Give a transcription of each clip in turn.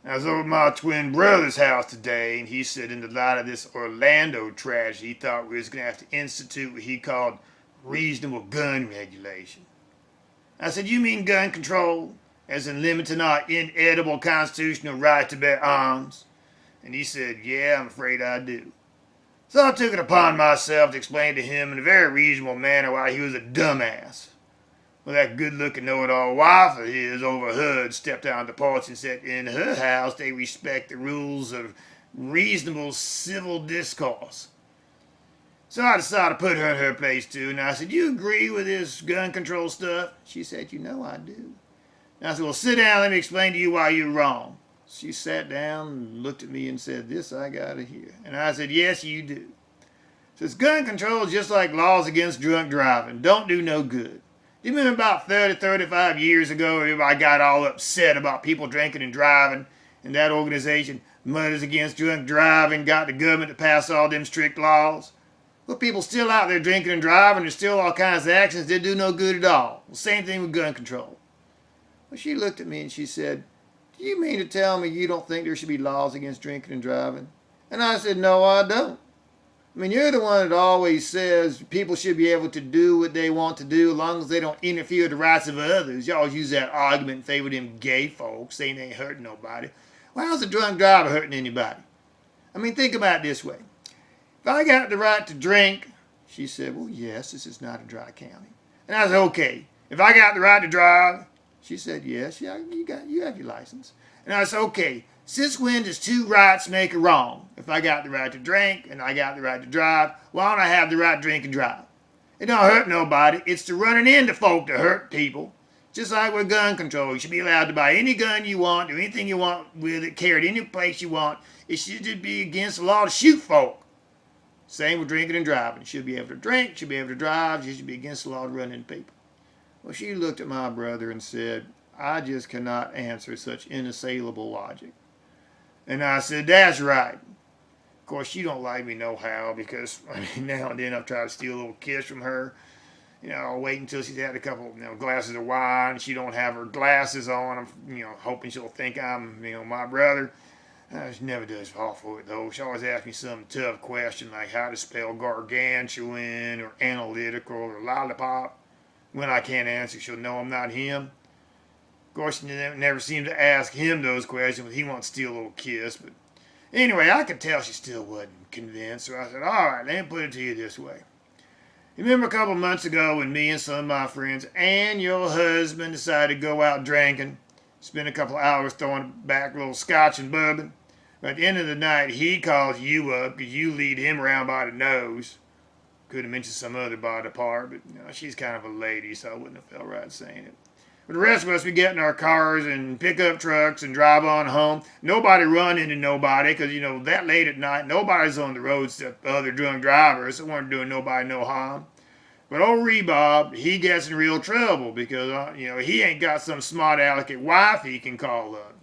I was over at my twin brother's house today, and he said in the light of this Orlando tragedy, he thought we was going to have to institute what he called reasonable gun regulation. I said, you mean gun control? As in limiting our inedible constitutional right to bear arms? And he said, yeah, I'm afraid I do. So I took it upon myself to explain to him in a very reasonable manner why he was a dumbass. Well, that good-looking know-it-all wife of his overheard, stepped out on the porch and said in her house they respect the rules of reasonable civil discourse. So I decided to put her in her place too, and I said, you agree with this gun control stuff? She said, you know I do. And I said, well, sit down, let me explain to you why you're wrong. She sat down and looked at me and said, this I gotta hear. And I said, yes, you do. Says gun control is just like laws against drunk driving. Don't do no good. You remember about 30, 35 years ago, everybody got all upset about people drinking and driving, and that organization, Mothers Against Drunk Driving, got the government to pass all them strict laws? Well, people still out there drinking and driving, there's still all kinds of actions that do no good at all. Well, same thing with gun control. Well, she looked at me and she said, do you mean to tell me you don't think there should be laws against drinking and driving? And I said, no, I don't. I mean, you're the one that always says people should be able to do what they want to do as long as they don't interfere with the rights of others. You always use that argument in favor of them gay folks, saying they ain't hurting nobody. Well, how's a drunk driver hurting anybody? I mean, think about it this way. If I got the right to drink, she said, well, yes, this is not a dry county. And I said, okay. If I got the right to drive, she said, yes, yeah, you have your license. And I said, okay. Since when does two rights make a wrong? If I got the right to drink and I got the right to drive, why don't I have the right to drink and drive? It don't hurt nobody. It's the running into folk that hurt people. Just like with gun control. You should be allowed to buy any gun you want, do anything you want with it, carry it any place you want. It should just be against the law to shoot folk. Same with drinking and driving. You should be able to drink, you should be able to drive, you should be against the law to run into people. Well, she looked at my brother and said, I just cannot answer such inassailable logic. And I said, that's right. Of course, she don't like me no how because, I mean, now and then I've tried to steal a little kiss from her. You know, I'll wait until she's had a couple, glasses of wine. She don't have her glasses on. I'm, hoping she'll think I'm, my brother. She never does fall for it, though. She always asks me some tough question like how to spell gargantuan or analytical or lollipop. When I can't answer, she'll know I'm not him. Of course, you never seem to ask him those questions, but he wants to steal a little kiss. But anyway, I could tell she still wasn't convinced, so I said, all right, let me put it to you this way. You remember a couple months ago when me and some of my friends and your husband decided to go out drinking, spend a couple hours throwing back a little scotch and bourbon? But at the end of the night, he calls you up because you lead him around by the nose. Could have mentioned some other body part, but she's kind of a lady, so I wouldn't have felt right saying it. But the rest of us, we get in our cars and pickup trucks and drive on home. Nobody run into nobody because, that late at night, nobody's on the road except other drunk drivers that weren't doing nobody no harm. But old Rebob, he gets in real trouble because, he ain't got some smart aleck wife he can call up.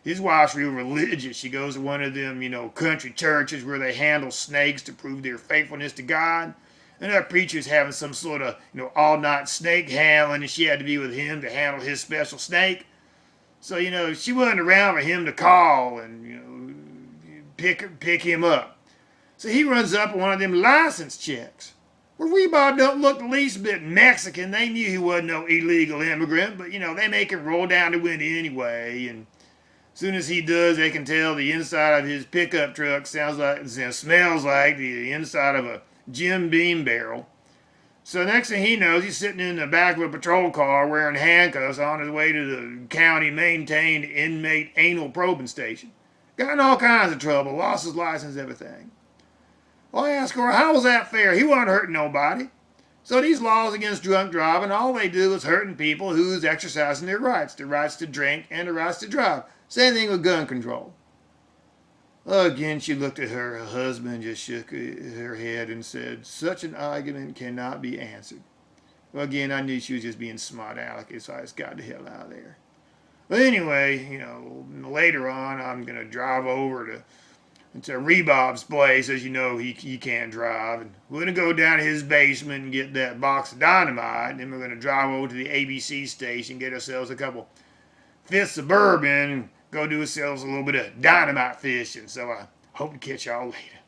His wife's real religious. She goes to one of them, country churches where they handle snakes to prove their faithfulness to God. And that preacher's having some sort of, all-night snake handling, and she had to be with him to handle his special snake. So, she wasn't around for him to call and, pick him up. So he runs up on one of them license checks. Well, Rebob don't look the least bit Mexican. They knew he wasn't no illegal immigrant, but, they make him roll down the window anyway. And as soon as he does, they can tell the inside of his pickup truck smells like the inside of a Jim Beam barrel. So next thing he knows, he's sitting in the back of a patrol car wearing handcuffs on his way to the county-maintained inmate anal probing station. Got in all kinds of trouble, lost his license, everything. Well, I asked her, how was that fair? He wasn't hurting nobody. So these laws against drunk driving, all they do is hurting people who's exercising their rights. The rights to drink and the rights to drive. Same thing with gun control. Again, she looked at her husband and just shook her head and said, such an argument cannot be answered. Well, again, I knew she was just being smart aleck, so I just got the hell out of there. But anyway, later on, I'm going to drive over to Rebob's place. As you know, he can't drive. And we're going to go down to his basement and get that box of dynamite. And then we're going to drive over to the ABC station, get ourselves a couple fifths of bourbon, go do ourselves a little bit of dynamite fishing. So I hope to catch y'all later.